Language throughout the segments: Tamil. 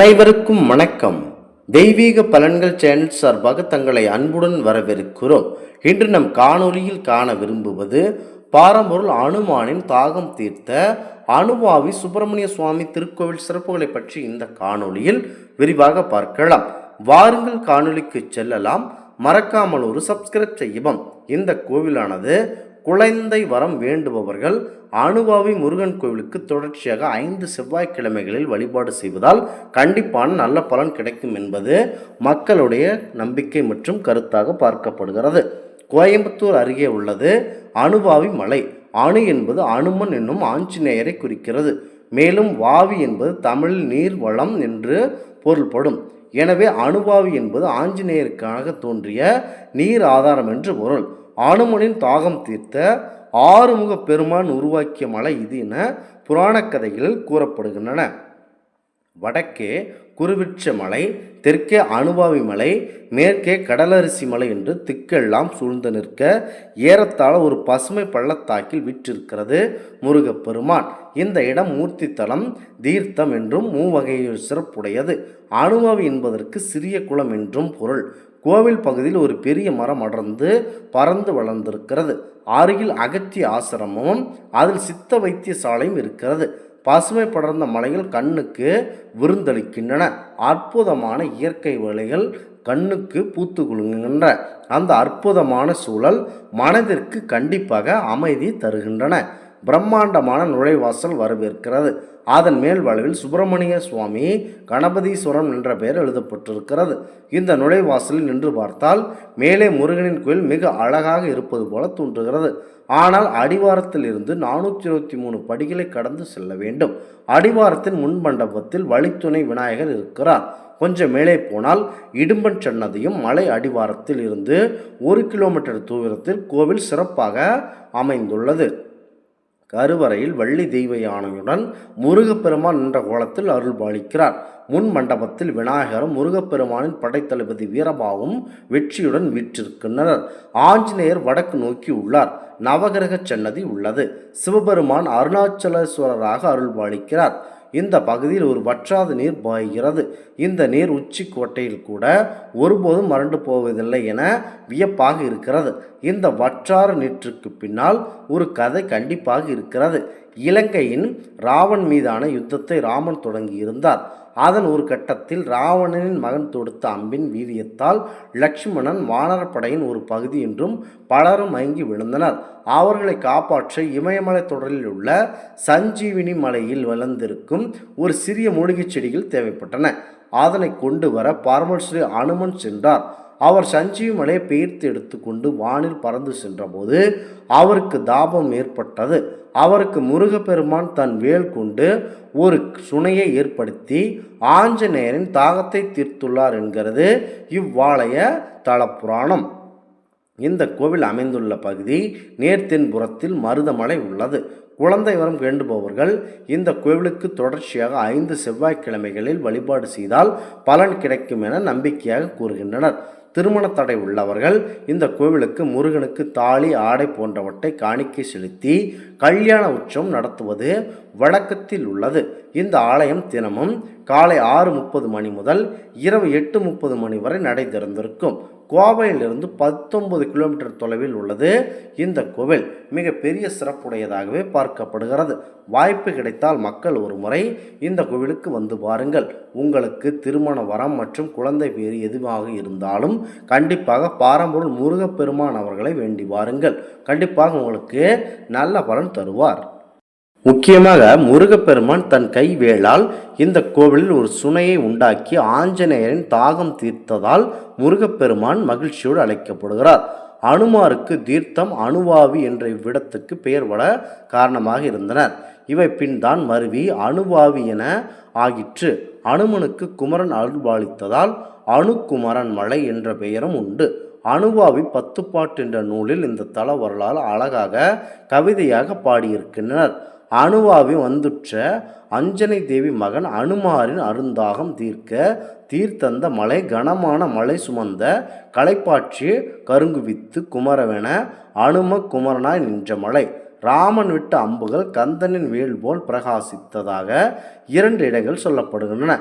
அனைவருக்கும் வணக்கம். தெய்வீக பலன்கள் சேனல் சார்பாக தங்களை அன்புடன் வரவேற்கிறோம். இன்று நம் காணொலியில் காண விரும்புவது பாரம்பொருள் அனுமானின் தாகம் தீர்த்த அனுபாவி சுப்பிரமணிய சுவாமி திருக்கோவில் சிறப்புகளை பற்றி இந்த காணொலியில் விரிவாக பார்க்கலாம். வாருங்கள் காணொலிக்கு செல்லலாம். மறக்காமல் ஒரு சப்ஸ்கிரைப் செய்யவும். இந்த கோவிலானது குழந்தை வரம் வேண்டுபவர்கள் அனுபாவி முருகன் கோவிலுக்கு தொடர்ச்சியாக 5 செவ்வாய்க்கிழமைகளில் வழிபாடு செய்வதால் கண்டிப்பான நல்ல பலன் கிடைக்கும் என்பது மக்களுடைய நம்பிக்கை மற்றும் கருத்தாக பார்க்கப்படுகிறது. கோயம்புத்தூர் அருகே உள்ளது அனுபாவி மலை. அணு என்பது அனுமன் என்னும் ஆஞ்சநேயரை குறிக்கிறது. மேலும் வாவி என்பது தமிழில் நீர் வளம் என்று பொருள்படும். எனவே அனுபாவி என்பது ஆஞ்சநேயருக்காக தோன்றிய நீர் ஆதாரம் என்று பொருள். அனுமனின் தாகம் தீர்த்த ஆறுமுக பெருமான் உருவாக்கிய மலை இது என புராண கதைகளில் கூறப்படுகின்றன. வடக்கே குருவிட்ச மலை, தெற்கே அனுபாவி மலை, மேற்கே கடலரிசி மலை என்று திக்கெல்லாம் சூழ்ந்து நிற்க ஏறத்தாழ ஒரு பசுமை பள்ளத்தாக்கில் விற்றிருக்கிறது முருகப்பெருமான். இந்த இடம் மூர்த்தி தலம், தீர்த்தம் என்றும் மூவகையில் சிறப்புடையது. அனுபாவி என்பதற்கு சிறிய குளம் என்றும் பொருள். கோவில் பகுதியில் ஒரு பெரிய மரம் அடர்ந்து பறந்து வளர்ந்திருக்கிறது. அருகில் அகத்திய ஆசிரமமும் அதில் சித்த வைத்தியசாலையும் இருக்கிறது. பசுமை படர்ந்த மலைகள் கண்ணுக்கு விருந்தளிக்கின்றன. அற்புதமான இயற்கை வேலைகள் கண்ணுக்கு பூத்து குலுங்குகின்ற அந்த அற்புதமான சூழல் மனதிற்கு கண்டிப்பாக அமைதி தருகின்றன. பிரம்மாண்டமான நுழைவாசல் வரவேற்கிறது. அதன் மேல் வளைவில் சுப்பிரமணிய சுவாமி கணபதீஸ்வரம் என்ற பெயர் எழுதப்பட்டிருக்கிறது. இந்த நுழைவாசலில் நின்று பார்த்தால் மேலே முருகனின் கோயில் மிக அழகாக இருப்பது போல தோன்றுகிறது. ஆனால் அடிவாரத்தில் இருந்து 423 படிகளை கடந்து செல்ல வேண்டும். அடிவாரத்தின் முன்மண்டபத்தில் வழித்துணை விநாயகர் இருக்கிறார். கொஞ்சம் மேலே போனால் இடும்பன் சன்னதியும் மலை அடிவாரத்தில் இருந்து 1 கிலோமீட்டர் தூரத்தில் கோவில் சிறப்பாக அமைந்துள்ளது. கருவறையில் வள்ளி தெய்வ யானையுடன் முருகப்பெருமான் என்ற கோலத்தில் அருள் பாலிக்கிறார். முன் மண்டபத்தில் விநாயகரும் முருகப்பெருமானின் படைத்தளபதி வீரபாவும் வெற்றியுடன் வீற்றிருக்கின்றனர். ஆஞ்சநேயர் வடக்கு நோக்கி உள்ளார். நவகிரக சன்னதி உள்ளது. சிவபெருமான் அருணாச்சலேஸ்வரராக அருள் பாலிக்கிறார். இந்த பகுதியில் ஒரு வற்றாத நீர் பாய்கிறது. இந்த நீர் உச்சி கோட்டையில் கூட ஒருபோதும் மறண்டு போவதில்லை என வியப்பாக இருக்கிறது. இந்த வற்றார நீற்றுக்கு பின்னால் ஒரு கதை கண்டிப்பாக இருக்கிறது. இலங்கையின் ராவன் மீதான யுத்தத்தை ராமன் தொடங்கியிருந்தார். அதன் ஒரு கட்டத்தில் ராவணனின் மகன் தொடுத்த அம்பின் வீரியத்தால் லட்சுமணன் வானரப்படையின் ஒரு பகுதி என்றும் பலரும் மயங்கி விழுந்தனர். அவர்களை காப்பாற்ற இமயமலை தொடரில் உள்ள சஞ்சீவினி மலையில் வளர்ந்திருக்கும் ஒரு சிறிய மூலிகை செடிகள் தேவைப்பட்டன. அதனை கொண்டு வர பரமஸ்ரீ அனுமன் சென்றார். அவர் சஞ்சீவி மலையை பெயர்த்து எடுத்துக்கொண்டு வானில் பறந்து சென்றபோது அவருக்கு தாபம் ஏற்பட்டது. அவருக்கு முருகப்பெருமான் தன் வேல் கொண்டு ஒரு சுனையை ஏற்படுத்தி ஆஞ்சநேயரின் தாகத்தை தீர்த்துள்ளார் என்கிறது இவ்வாலய தலப்புராணம். இந்த கோவில் அமைந்துள்ள பகுதி நேர்தென்புறத்தில் மருதமலை உள்ளது. குழந்தை வரம் வேண்டுபவர்கள் இந்த கோவிலுக்கு தொடர்ச்சியாக 5 செவ்வாய்க்கிழமைகளில் வழிபாடு செய்தால் பலன் கிடைக்கும் என நம்பிக்கையாக கூறுகின்றனர். திருமண தடை உள்ளவர்கள் இந்த கோவிலுக்கு முருகனுக்கு தாலி, ஆடை போன்றவற்றை காணிக்கை செலுத்தி கல்யாண உற்சவம் நடத்துவது வழக்கத்தில் உள்ளது. இந்த ஆலயம் தினமும் காலை 6:30 மணி முதல் இரவு 8:30 மணி வரை நடை திறந்திருக்கும். கோவையிலிருந்து 19 கிலோமீட்டர் தொலைவில் உள்ளது. இந்த கோவில் மிக பெரிய சிறப்புடையதாகவே பார்க்கப்படுகிறது. வாய்ப்பு கிடைத்தால் மக்கள் ஒரு முறை இந்த கோவிலுக்கு வந்து பாருங்கள். உங்களுக்கு திருமண வரம் மற்றும் குழந்தை பேறு எதுவாக இருந்தாலும் கண்டிப்பாக பாரம்பொருள் முருகப்பெருமான் அவர்களை வேண்டி வாருங்கள். கண்டிப்பாக உங்களுக்கு நல்ல பலன் தருவார். முக்கியமாக முருகப்பெருமான் தன் கை வேளால் இந்த கோவிலில் ஒரு சுனையை உண்டாக்கி ஆஞ்சநேயரின் தாகம் தீர்த்ததால் முருகப்பெருமான் மகிழ்ச்சியோடு அழைக்கப்படுகிறார். அனுமாருக்கு தீர்த்தம் அனுபாவி என்ற இவ்விடத்துக்கு பெயர் வர காரணமாக இருந்தனர். இவை பின் தான் மருவி அனுபாவி என ஆகிற்று. அனுமனுக்கு குமரன் அருள்பாலித்ததால் அணுகுமரன் மலை என்ற பெயரும் உண்டு. அனுபாவி 10 பாட்டு என்ற நூலில் இந்த தல வரலாறு அழகாக கவிதையாக பாடியிருக்கின்றனர். அனுபாவி வந்துற்ற அஞ்சனை தேவி மகன் அனுமாரின் அருந்தாகம் தீர்க்க தீர்த்தந்த மலை கனமான மலை சுமந்த களைப்பாற்றி கருங்குவித்து குமரவென அனும குமரனாய் நின்ற மலை. ராமன் விட்ட அம்புகள் கந்தனின் வேல் போல் பிரகாசித்ததாக 2 இடங்கள் சொல்லப்படுகின்றன.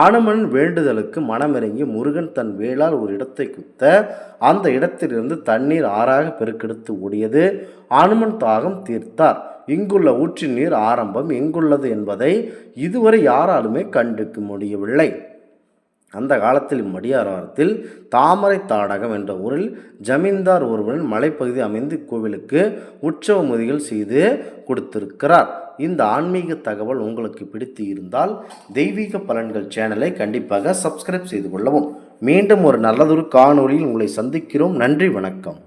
அனுமனின் வேண்டுதலுக்கு மனமிறங்கி முருகன் தன் வேளால் ஒரு இடத்தை குத்த அந்த இடத்திலிருந்து தண்ணீர் ஆறாக பெருக்கெடுத்து ஓடியது. அனுமன் தாகம் தீர்த்தார். இங்குள்ள ஊற்றின் நீர் ஆரம்பம் எங்குள்ளது என்பதை இதுவரை யாராலுமே கண்டுக்க முடியவில்லை. அந்த காலத்தில் இம்மடியாரத்தில் தாமரை தாடகம் என்ற ஊரில் ஜமீன்தார் ஒருவரின் மலைப்பகுதி அமைந்து கோவிலுக்கு உற்சவ முதிகள் செய்து கொடுத்திருக்கிறார். இந்த ஆன்மீக தகவல் உங்களுக்கு பிடித்து இருந்தால் தெய்வீக பலன்கள் சேனலை கண்டிப்பாக சப்ஸ்கிரைப் செய்து கொள்ளவும். மீண்டும் ஒரு நல்லதொரு காணொளியில் உங்களை சந்திக்கிறோம். நன்றி, வணக்கம்.